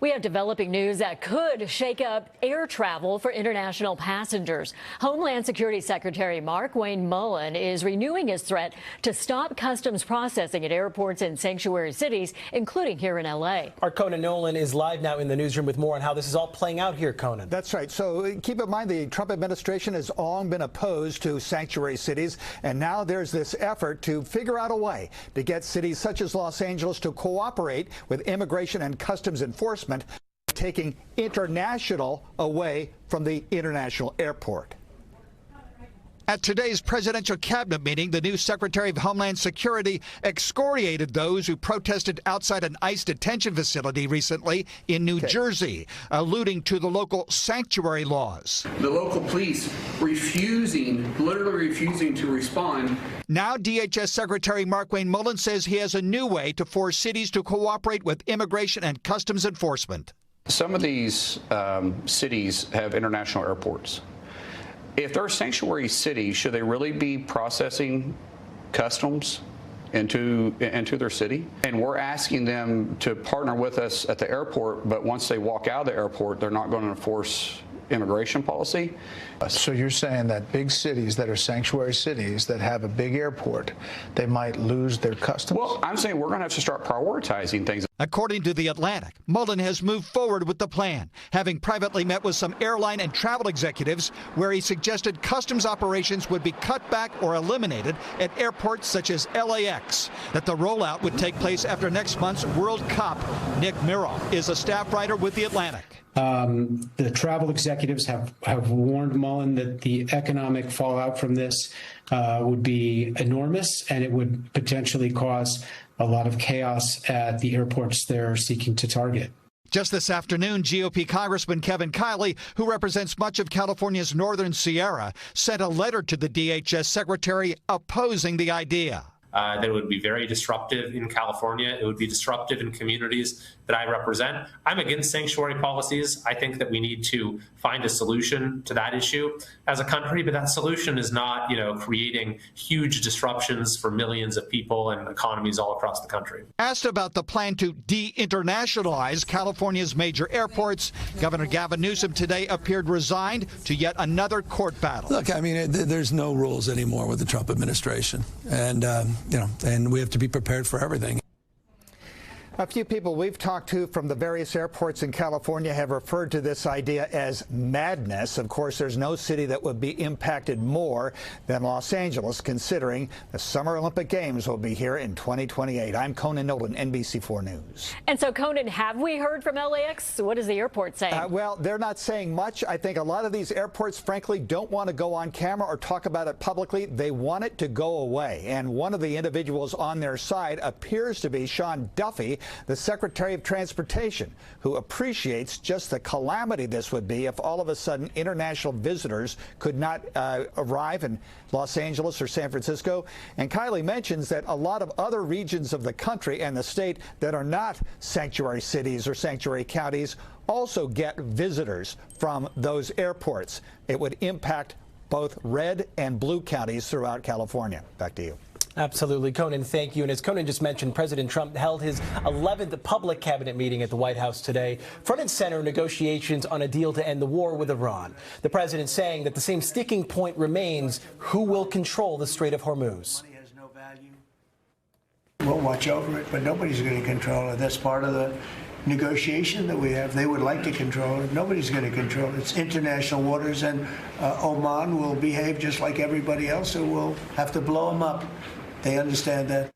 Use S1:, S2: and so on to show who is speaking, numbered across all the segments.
S1: We have developing news that could shake up air travel for international passengers. Homeland Security Secretary Markwayne Mullin is renewing his threat to stop customs processing at airports in sanctuary cities, including here in L.A.
S2: Our Conan Nolan is live now in the newsroom with more on how this is all playing out here, Conan.
S3: That's right. So keep in mind the Trump administration has long been opposed to sanctuary cities, and now there's this effort to figure out a way to get cities such as Los Angeles to cooperate with immigration and customs enforcement, taking international away from the international airport. At today's presidential cabinet meeting, the new Secretary of Homeland Security excoriated those who protested outside an ICE detention facility recently in New Jersey, alluding to the local sanctuary laws.
S4: The local police literally refusing to respond.
S3: Now DHS Secretary Markwayne Mullin says he has a new way to force cities to cooperate with immigration and customs enforcement.
S5: Some of these cities have international airports. If they're a sanctuary city, should they really be processing customs into their city? And we're asking them to partner with us at the airport, but once they walk out of the airport, they're not going to enforce immigration policy.
S6: So you're saying that big cities that are sanctuary cities that have a big airport, they might lose their customs?
S5: Well, I'm saying we're going to have to start prioritizing things.
S3: According to The Atlantic, Mullin has moved forward with the plan, having privately met with some airline and travel executives where he suggested customs operations would be cut back or eliminated at airports such as LAX, that the rollout would take place after next month's World Cup. Nick Miroff is a staff writer with The Atlantic.
S7: The travel executives have warned Mullin that the economic fallout from this would be enormous, and it would potentially cause a lot of chaos at the airports they're seeking to target.
S3: Just this afternoon, GOP Congressman Kevin Kiley, who represents much of California's northern Sierra, sent a letter to the DHS secretary opposing the idea.
S8: That it would be very disruptive in California. It would be disruptive in communities that I represent. I'm against sanctuary policies. I think that we need to find a solution to that issue as a country, but that solution is not, creating huge disruptions for millions of people and economies all across the country.
S3: Asked about the plan to de-internationalize California's major airports, Governor Gavin Newsom today appeared resigned to yet another court battle.
S9: Look, I mean, there's no rules anymore with the Trump administration, and and we have to be prepared for everything.
S3: A few people we've talked to from the various airports in California have referred to this idea as madness. Of course, there's no city that would be impacted more than Los Angeles, considering the Summer Olympic Games will be here in 2028. I'm Conan Nolan, NBC4 News.
S1: And so, Conan, have we heard from LAX? What is the airport saying?
S3: Well, they're not saying much. I think a lot of these airports, frankly, don't want to go on camera or talk about it publicly. They want it to go away. And one of the individuals on their side appears to be Sean Duffy, the Secretary of Transportation, who appreciates just the calamity this would be if all of a sudden international visitors could not arrive in Los Angeles or San Francisco. And Kiley mentions that a lot of other regions of the country and the state that are not sanctuary cities or sanctuary counties also get visitors from those airports. It would impact both red and blue counties throughout California. Back to you.
S2: Absolutely. Conan, thank you. And as Conan just mentioned, President Trump held his 11th public cabinet meeting at the White House today. Front and center, negotiations on a deal to end the war with Iran. The president saying that the same sticking point remains: who will control the Strait of Hormuz?
S10: We'll watch over it, but nobody's going to control it. That's part of the negotiation that we have. They would like to control it. Nobody's going to control it. It's international waters, and Oman will behave just like everybody else, so we'll have to blow them up. They understand that.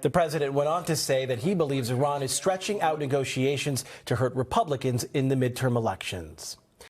S2: The president went on to say that he believes Iran is stretching out negotiations to hurt Republicans in the midterm elections.